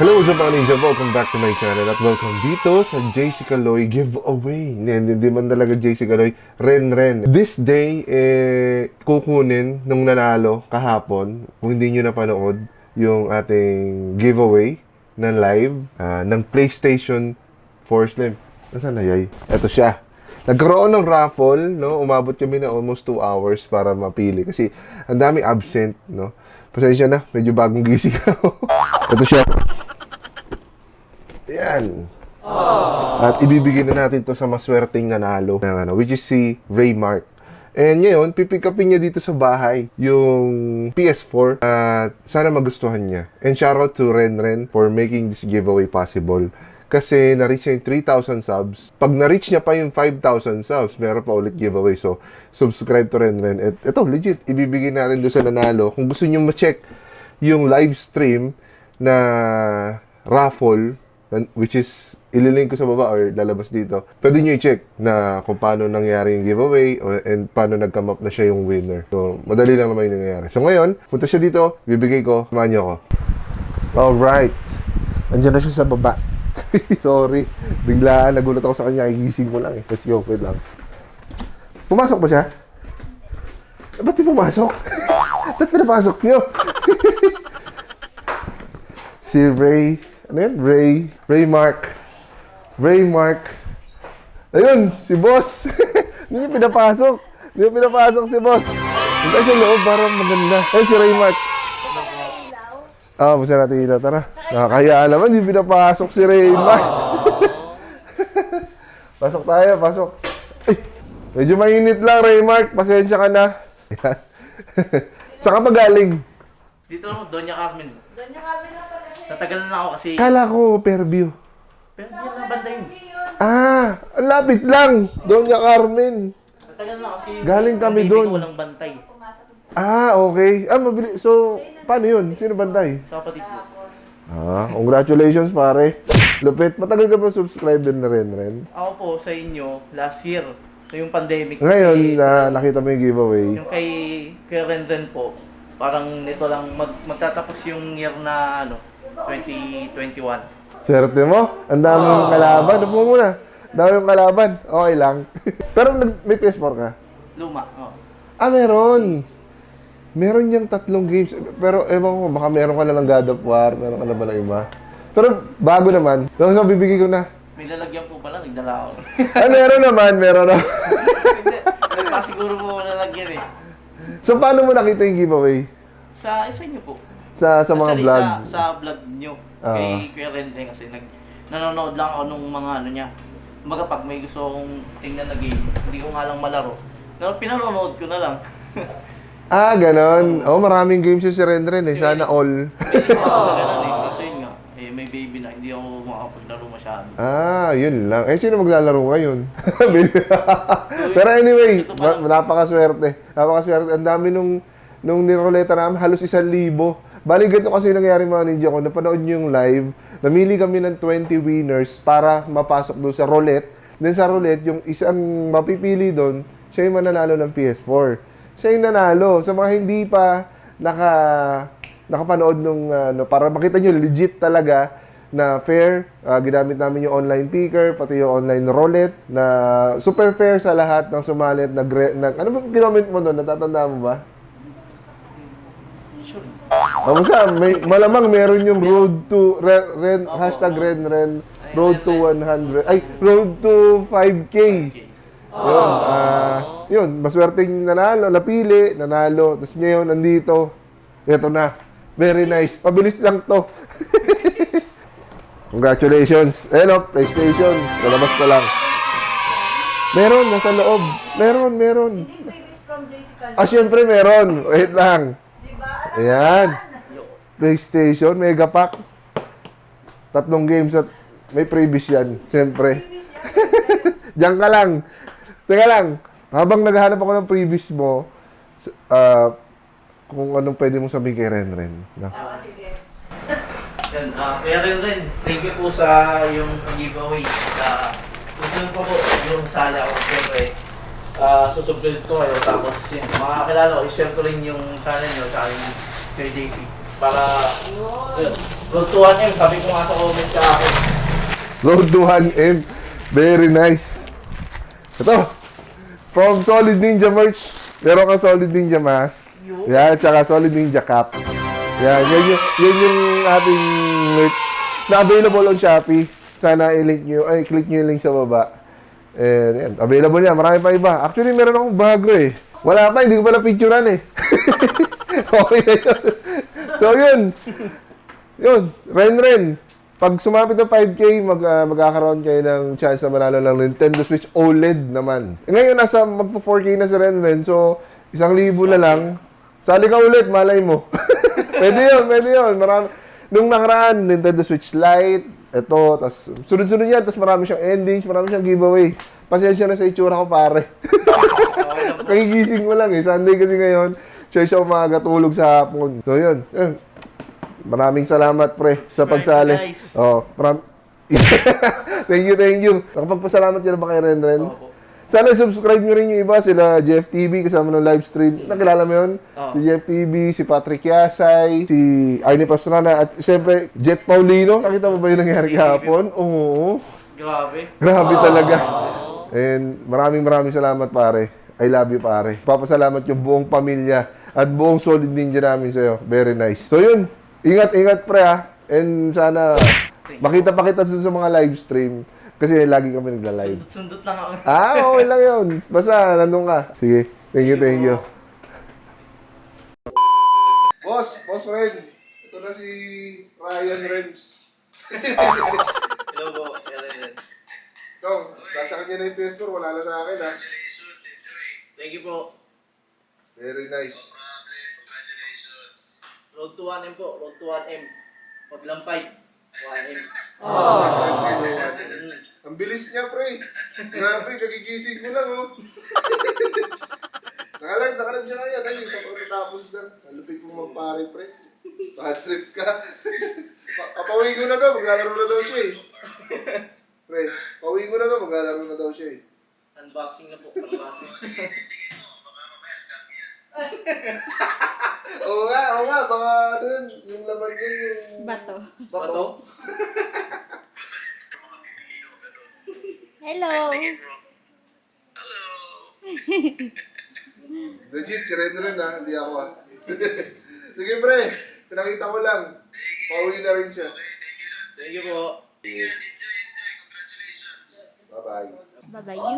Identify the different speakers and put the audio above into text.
Speaker 1: Hello, what's up mga ninja? Welcome back to my channel at welcome dito sa JC Caloy giveaway. Hindi man talaga JC Caloy, Ren. This day, kukunin nung nanalo kahapon, kung hindi nyo napanood, yung ating giveaway na live ng PlayStation 4 Slim. Nasaan na yay? Ito siya. Nagkaroon ng raffle, no? Umabot kami na almost 2 hours para mapili kasi ang daming absent, no? Pasensya na, medyo bagong gising ako. Ito siya. Yan. At ibibigay na natin to sa maswerteng nanalo, which is si Raymark. And ngayon, pipick upin niya dito sa bahay yung PS4 at sana magustuhan niya. And shoutout to Ren for making this giveaway possible. Kasi na-reach niya yung 3,000 subs. Pag na-reach niya pa yung 5,000 subs, meron pa ulit giveaway. So, subscribe to Ren. At ito, legit, ibibigay natin doon sa nanalo. Kung gusto niyo ma-check yung live stream na raffle, which is ililink ko sa baba or lalabas dito, pwede nyo i-check na kung paano nangyari yung giveaway and paano nag-come up na siya yung winner. So, madali lang naman yung nangyayari. So, ngayon, punta siya dito, bibigay ko, samahan nyo ako. Alright. Andiyan na siya sa baba. Sorry. Biglaan, nagulat ako sa kanya, igising ko lang eh. Let's go, wait lang. Pumasok ba siya? Ba't di pumasok? Ba't pinapasok nyo? Si Ray. Ano yan? Raymark. Ayun, si boss. Hindi niya pinapasok. Si boss. Hindi sa loob, parang maganda. Ayun, si Raymark. Basta natin ilaw. Tara. Nakakaya naman, hindi pinapasok si Raymark. Pasok tayo, pasok. Ay, medyo mainit lang, Raymark. Pasensya ka na. Saan ka pa galing?
Speaker 2: Dito lang, Doña Carmen. Doña Carmen na pala. Natagalan na ako kasi...
Speaker 1: Kala ko, Fairview.
Speaker 2: Fairview na banda yun.
Speaker 1: Ang lapit lang. Doña Carmen.
Speaker 2: Natagalan na kasi...
Speaker 1: Galing kami doon.
Speaker 2: Walang bantay.
Speaker 1: Okay. Mabili. So, paano yun? Sino bantay?
Speaker 2: Sa kapatid ko.
Speaker 1: Congratulations, pare. Lupit. Matagal ka ba subscriber na Ren?
Speaker 2: Ako po sa inyo, last year, so yung pandemic.
Speaker 1: Ngayon, nakita mo yung giveaway.
Speaker 2: Yung kay Ren po, parang nito lang magtatapos yung year na 2021.
Speaker 1: Swerte mo. Ang dami yung kalaban. Upo muna. Dami yung kalaban. Okay lang. Pero may PS4 ka?
Speaker 2: Luma,
Speaker 1: Meron. Meron niyang 3 games. Pero ewan ko, baka meron ka na ng God of War. Meron ka na ba ng iba? Pero bago naman. So, bibigay ko na.
Speaker 2: May lalagyan po pala, nagdala ako.
Speaker 1: Meron naman.
Speaker 2: Hindi, nagpasiguro po lalagyan eh.
Speaker 1: So, paano mo nakita yung giveaway?
Speaker 2: Sa isa niyo po.
Speaker 1: Sa mga
Speaker 2: Actually,
Speaker 1: vlog?
Speaker 2: Sa vlog niyo. Kay Kuya Rente kasi nanonood lang ako nung mga niya. Kumbaga pag may gusto akong tingnan na game, hindi ko nga lang malaro. Pinanonood ko na lang.
Speaker 1: Ganon. Maraming games yung si Ren eh. Sana all.
Speaker 2: Sa ganun eh. Kasi yun nga, may baby na, hindi ako makapaglaro masyado.
Speaker 1: Yun lang. Sino maglalaro ngayon? Pero anyway, napakaswerte. Ang dami nung niroleta namin, halos 1,000. Bali, ganito kasi nangyari mga ninja ko. Napanood nyo yung live. Namili kami ng 20 winners para mapasok doon sa roulette. Then sa roulette, yung isang mapipili doon, siya yung mananalo ng PS4. Siya yung nanalo. Sa mga hindi pa nakapanood nung, para makita nyo, legit talaga na fair. Ginamit namin yung online picker, pati yung online roulette, na super fair sa lahat ng sumalit. Ano ba ginamit mo doon? Natatanda mo ba? Basta, malamang meron yung road to hashtag Ren road to 100 road to 5K. Yun, maswerteng napili, nanalo, tapos ngayon nandito. Ito na. Very nice. Pabilis lang to. Congratulations. PlayStation. Nalabas ko lang. Meron, nasa loob. Meron. Siyempre meron. Wait lang. Ayan. PlayStation, Mega Pack. 3 games at may previous yan. Siyempre. Diyan ka lang. Teka lang. Habang naghahanap ako ng previous mo, kung anong pwede mong sabihin kay Ren.
Speaker 2: Sige. Kaya Ren, thank you po sa yung giveaway. Susunod po yung sala ko. Siyempre, susubscribe ko kayo. Tapos yun, makakilala ko, i-share ko rin yung channel nyo sa akin kay JC. Para, yun, Road to 1M, sabi ko nga sa comment sa akin.
Speaker 1: Road to 1M. Very nice. Ito. From Solid Ninja merch. Meron ka Solid Ninja mask. Yan, tsaka Solid Ninja cap. Yan, yan yung ating merch na available on Shopee. Sana i-link nyo, ay, click nyo yung link sa baba. And yan, available yan. Marami pa iba. Actually, meron akong bago eh. Wala pa, hindi ko pala picturean eh. Okay na yun. So, yun. Yun, Ren. Pag sumapit ng 5K, magkakaroon kayo ng chance na manalo ng Nintendo Switch OLED naman. Ngayon, nasa magpo-4K na si Ren. So, 1,000 na lang. Sali ka ulit, malay mo. Pwede yun. Marami. Nung nakaraan, Nintendo Switch Lite, ito, tas sunod-sunod yan, tas marami siyang endings, marami siyang giveaway. Pasensya na sa itsura ko, pare. Kagigising ko lang eh. Sunday kasi ngayon, siya umaga tulog sa hapon. So, yun. Maraming salamat, pre, sa pagsali.
Speaker 2: Nice.
Speaker 1: Oh, thank you. Nakapagpasalamat yun na ba kay Ren?
Speaker 2: Opo.
Speaker 1: Sana subscribe nyo rin yung iba, sila Jeff TV, kasama ng live stream. Nakilala mo yun?
Speaker 2: Oo.
Speaker 1: Si Jeff TV, si Patrick Yasay, si Arnie Pastrana, at syempre, Jet Paulino. Nakita mo ba yung nangyari kahapon? Oo. Grabe talaga. And maraming salamat, pare. I love you, pare. Papasalamat yung buong pamilya at buong Solid Ninja namin sa'yo. Very nice. So yun, ingat, pre, ha. And sana makita pa kita sa mga live stream. Kasi lagi kami nagla-live.
Speaker 2: Sundot lang ako.
Speaker 1: Okay lang yun. Basta, nandun ka. Sige. Thank you. Boss Ren. Ito na si Ryan Rems.
Speaker 2: Hello po, Ren.
Speaker 1: Ito, nasa kanya na yung PS4. Wala na sa akin, ha.
Speaker 2: Thank you po.
Speaker 1: Very nice.
Speaker 2: Road to 1M po, Road to 1M. Paglampay, 1M.
Speaker 1: Ang bilis niya, pre. Grabe, kagigising mo lang, oh. Nakalag siya kaya. Dahil tapos lang. Alupit mo magpare, pre. Bad trip ka. Papawin ko na to, maglalaro na daw siya, eh. Pre, pauwi ko na to, maglalaro na daw siya, eh.
Speaker 2: Unboxing na po, palabas.
Speaker 1: Oo nga, baka dun, yung laman niya yung...
Speaker 3: Bato.
Speaker 2: Bato?
Speaker 3: Hello.
Speaker 1: Legit, si Ren, ha, hindi ako, ha. Sige, pre, pinakita ko lang. Pauwi na rin siya.
Speaker 2: Thank you po.
Speaker 1: Bye-bye.
Speaker 3: Bye-bye.